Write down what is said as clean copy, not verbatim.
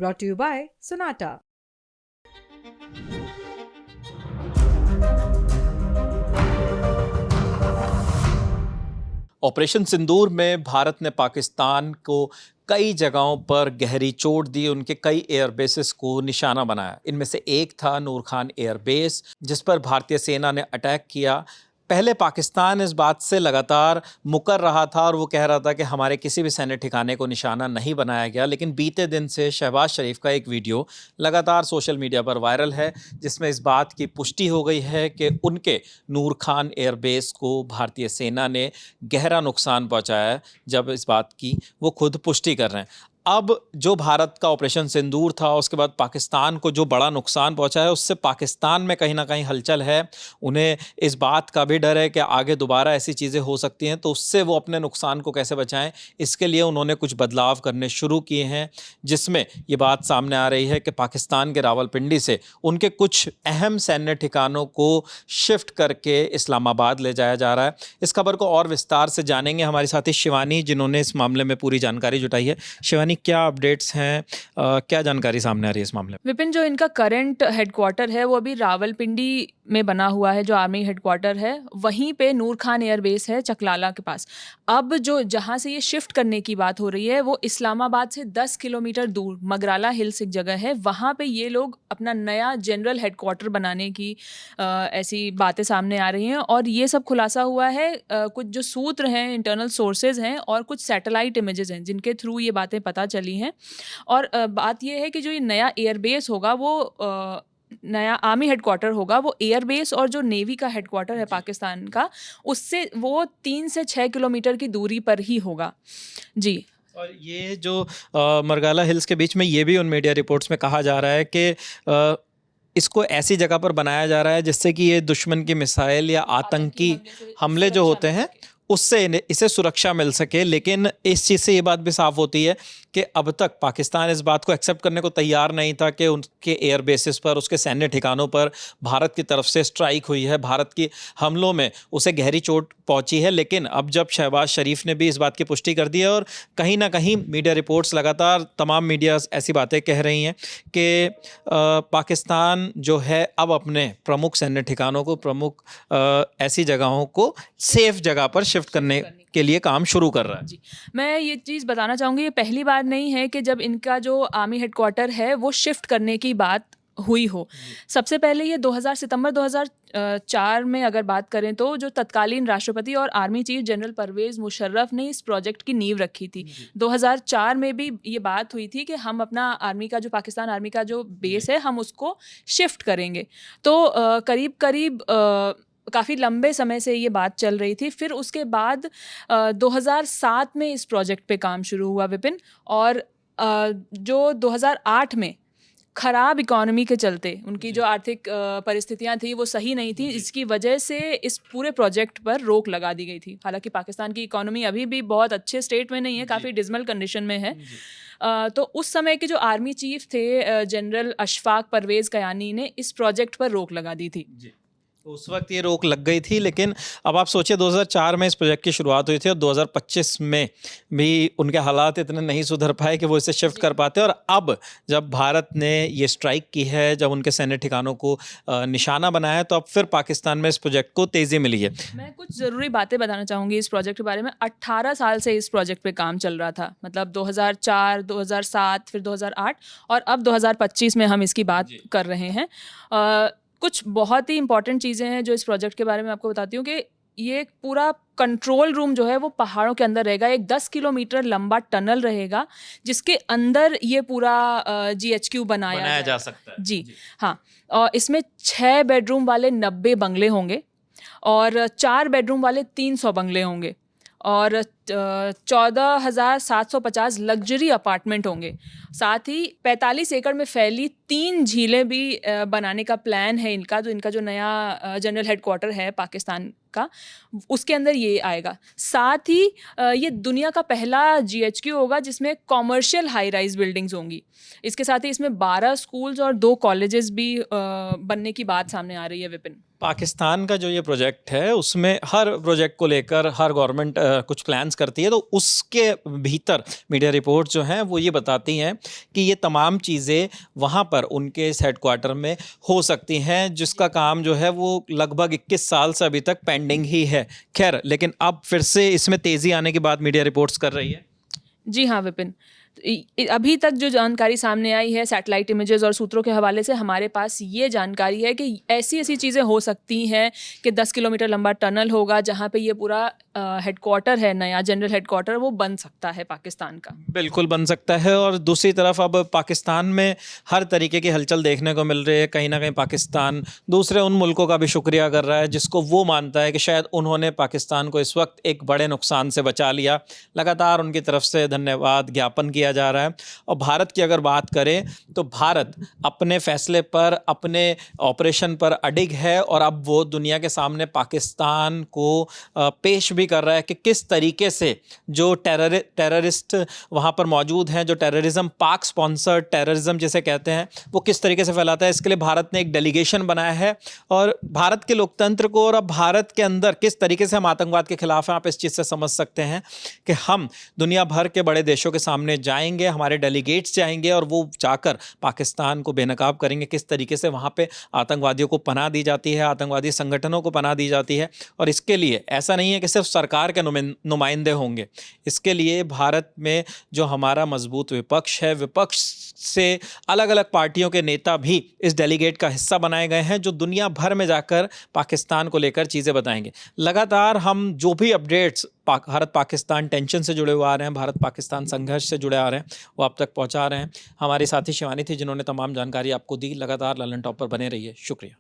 Brought to you by Sonata. Operation Sindoor में भारत ने पाकिस्तान को कई जगहों पर गहरी चोट दी, उनके कई एयरबेसेस को निशाना बनाया। इनमें से एक था नूर खान एयरबेस, जिस पर भारतीय सेना ने अटैक किया। पहले पाकिस्तान इस बात से लगातार मुकर रहा था और वो कह रहा था कि हमारे किसी भी सैन्य ठिकाने को निशाना नहीं बनाया गया, लेकिन बीते दिन से शहबाज शरीफ का एक वीडियो लगातार सोशल मीडिया पर वायरल है, जिसमें इस बात की पुष्टि हो गई है कि उनके नूर खान एयरबेस को भारतीय सेना ने गहरा नुकसान पहुंचाया है। जब इस बात की वो खुद पुष्टि कर रहे हैं। अब जो भारत का ऑपरेशन सिंदूर था, उसके बाद पाकिस्तान को जो बड़ा नुकसान पहुंचा है, उससे पाकिस्तान में कहीं ना कहीं हलचल है। उन्हें इस बात का भी डर है कि आगे दोबारा ऐसी चीज़ें हो सकती हैं, तो उससे वो अपने नुकसान को कैसे बचाएं, इसके लिए उन्होंने कुछ बदलाव करने शुरू किए हैं, जिसमें ये बात सामने आ रही है कि पाकिस्तान के रावलपिंडी से उनके कुछ अहम सैन्य ठिकानों को शिफ्ट करके इस्लामाबाद ले जाया जा रहा है। इस खबर को और विस्तार से जानेंगे हमारे साथी शिवानी, जिन्होंने इस मामले में पूरी जानकारी जुटाई है। शिवानी, क्या अपडेट्स हैं, क्या जानकारी सामने आ रही है इस मामले में? विपिन, जो इनका करंट हेडक्वार्टर है वो अभी रावलपिंडी में बना हुआ है, जो आर्मी हेडक्वार्टर है वहीं पे नूर खान एयरबेस है चकलाला के पास। अब जो जहाँ से ये शिफ्ट करने की बात हो रही है वो इस्लामाबाद से 10 किलोमीटर दूर मगराला हिल्स एक जगह है, वहाँ पे ये लोग अपना नया जनरल हेडक्वार्टर बनाने की ऐसी बातें सामने आ रही हैं। और ये सब खुलासा हुआ है कुछ जो सूत्र हैं, इंटरनल सोर्सेज हैं और कुछ सैटेलाइट इमेजेस हैं जिनके थ्रू ये बातें पता चली हैं। और बात ये है कि जो ये नया एयरबेस होगा वो नया आर्मी हेडक्वार्टर होगा, वो एयरबेस और जो नेवी का हेडक्वार्टर है पाकिस्तान का, उससे वो 3 से 6 किलोमीटर की दूरी पर ही होगा जी। और ये जो मरगाला हिल्स के बीच में, ये भी उन मीडिया रिपोर्ट्स में कहा जा रहा है कि इसको ऐसी जगह पर बनाया जा रहा है जिससे कि ये दुश्मन की मिसाइल या आतंकी हमले जो होते हैं उससे इसे सुरक्षा मिल सके। लेकिन इस चीज़ से ये बात भी साफ होती है कि अब तक पाकिस्तान इस बात को एक्सेप्ट करने को तैयार नहीं था कि उनके एयर बेसिस पर, उसके सैन्य ठिकानों पर भारत की तरफ से स्ट्राइक हुई है, भारत की हमलों में उसे गहरी चोट पहुंची है। लेकिन अब जब शहबाज शरीफ ने भी इस बात की पुष्टि कर दी है और कहीं ना कहीं मीडिया रिपोर्ट्स लगातार, तमाम मीडिया ऐसी बातें कह रही हैं कि पाकिस्तान जो है अब अपने प्रमुख सैन्य ठिकानों को, प्रमुख ऐसी जगहों को सेफ जगह पर शिफ्ट करने के लिए काम शुरू कर रहा है। जी, मैं ये चीज़ बताना चाहूँगी, ये पहली बार नहीं है कि जब इनका जो आर्मी हेडक्वार्टर है वो शिफ्ट करने की बात हुई हो। सबसे पहले ये सितंबर 2004 में अगर बात करें तो जो तत्कालीन राष्ट्रपति और army chief general Pervez Musharraf ने इस प्रोजेक्ट की नींव रखी थी। 2004 में भी ये बात हुई थी कि हम अपना आर्मी का, जो पाकिस्तान आर्मी का जो बेस है, हम उसको शिफ्ट करेंगे। तो करीब करीब काफ़ी लंबे समय से ये बात चल रही थी। फिर उसके बाद 2007 में इस प्रोजेक्ट पे काम शुरू हुआ विपिन, और जो 2008 में ख़राब इकोनॉमी के चलते उनकी जो आर्थिक परिस्थितियां थी वो सही नहीं थी, इसकी वजह से इस पूरे प्रोजेक्ट पर रोक लगा दी गई थी। हालांकि पाकिस्तान की इकोनॉमी अभी भी बहुत अच्छे स्टेट में नहीं है, काफ़ी डिसमल कंडीशन में है। तो उस समय के जो आर्मी चीफ थे जनरल अशफाक परवेज़ कयानी ने इस प्रोजेक्ट पर रोक लगा दी थी। उस वक्त ये रोक लग गई थी, लेकिन अब आप सोचिए 2004 में इस प्रोजेक्ट की शुरुआत हुई थी और 2025 में भी उनके हालात इतने नहीं सुधर पाए कि वो इसे शिफ्ट कर पाते। और अब जब भारत ने ये स्ट्राइक की है, जब उनके सैन्य ठिकानों को निशाना बनाया है, तो अब फिर पाकिस्तान में इस प्रोजेक्ट को तेज़ी मिली है। मैं कुछ ज़रूरी बातें बताना चाहूँगी इस प्रोजेक्ट के बारे में। 18 साल से इस प्रोजेक्ट पे काम चल रहा था, मतलब 2004, 2007, फिर 2008 और अब 2025 में हम इसकी बात कर रहे हैं। कुछ बहुत ही इंपॉर्टेंट चीज़ें हैं जो इस प्रोजेक्ट के बारे में आपको बताती हूँ कि ये पूरा कंट्रोल रूम जो है वो पहाड़ों के अंदर रहेगा। एक 10 किलोमीटर लंबा टनल रहेगा जिसके अंदर ये पूरा GHQ बनाया जा सकता है। जी हाँ, और इसमें 6 बेडरूम वाले 90 बंगले होंगे और 4 बेडरूम वाले 300 बंगले होंगे और 14,750 लग्जरी अपार्टमेंट होंगे। साथ ही 45 एकड़ में फैली 3 झीलें भी बनाने का प्लान है इनका। जो नया जनरल हेडक्वार्टर है पाकिस्तान का, उसके अंदर ये आएगा। साथ ही ये दुनिया का पहला GHQ होगा जिसमें कॉमर्शियल हाई राइज बिल्डिंग्स होंगी। इसके साथ ही इसमें 12 स्कूल्स और 2 कॉलेजेस भी बनने की बात सामने आ रही है विपिन। पाकिस्तान का जो ये प्रोजेक्ट है उसमें हर प्रोजेक्ट को लेकर हर गवर्नमेंट कुछ प्लान्स करती है, तो उसके भीतर मीडिया रिपोर्ट जो हैं वो ये बताती हैं कि ये तमाम चीज़ें वहाँ पर उनके इस हेडक्वार्टर में हो सकती हैं, जिसका काम जो है वो लगभग 21 साल से अभी तक पेंडिंग ही है। खैर, लेकिन अब फिर से इसमें तेज़ी आने की बात मीडिया रिपोर्ट्स कर रही है। जी हाँ विपिन, अभी तक जो जानकारी सामने आई है सैटेलाइट इमेजेस और सूत्रों के हवाले से हमारे पास ये जानकारी है कि ऐसी ऐसी चीज़ें हो सकती हैं कि 10 किलोमीटर लंबा टनल होगा जहाँ पे ये पूरा हेडक्वार्टर है, नया जनरल हेडक्वार्टर, वो बन सकता है पाकिस्तान का। बिल्कुल बन सकता है। और दूसरी तरफ अब पाकिस्तान में हर तरीके की हलचल देखने को मिल रही है। कहीं ना कहीं पाकिस्तान दूसरे उन मुल्कों का भी शुक्रिया कर रहा है जिसको वो मानता है कि शायद उन्होंने पाकिस्तान को इस वक्त एक बड़े नुकसान से बचा लिया। लगातार उनकी तरफ से धन्यवाद ज्ञापन किया जा रहा है। और भारत की अगर बात करें तो भारत अपने फैसले पर, अपने ऑपरेशन पर अडिग है और अब वो दुनिया के सामने पाकिस्तान को पेश भी कर रहा है कि किस तरीके से जो टेररिस्ट वहाँ पर मौजूद हैं, जो टेररिज्म, पाक स्पॉन्सर्ड टेररिज्म जिसे कहते हैं, वो किस तरीके से फैलाता है। इसके लिए भारत ने एक डेलीगेशन बनाया है और भारत के लोकतंत्र को और अब भारत के अंदर किस तरीके से हम आतंकवाद के खिलाफ हैं, आप इस चीज़ से समझ सकते हैं कि हम दुनिया भर के बड़े देशों के सामने जाएंगे, हमारे डेलीगेट्स जाएंगे और वो जाकर पाकिस्तान को बेनकाब करेंगे किस तरीके से वहाँ पे आतंकवादियों को पनाह दी जाती है, आतंकवादी संगठनों को पनाह दी जाती है। और इसके लिए ऐसा नहीं है कि सिर्फ सरकार के नुमाइंदे होंगे, इसके लिए भारत में जो हमारा मजबूत विपक्ष है, विपक्ष से अलग अलग पार्टियों के नेता भी इस डेलीगेट का हिस्सा बनाए गए हैं जो दुनिया भर में जाकर पाकिस्तान को लेकर चीज़ें बताएंगे। लगातार हम जो भी अपडेट्स भारत पाकिस्तान टेंशन से जुड़े हुए आ रहे हैं, भारत पाकिस्तान संघर्ष से जुड़े आ रहे हैं, वो आप तक पहुंचा रहे हैं। हमारी साथी शिवानी थी जिन्होंने तमाम जानकारी आपको दी। लगातार ललन टॉप पर बने रहिए। शुक्रिया।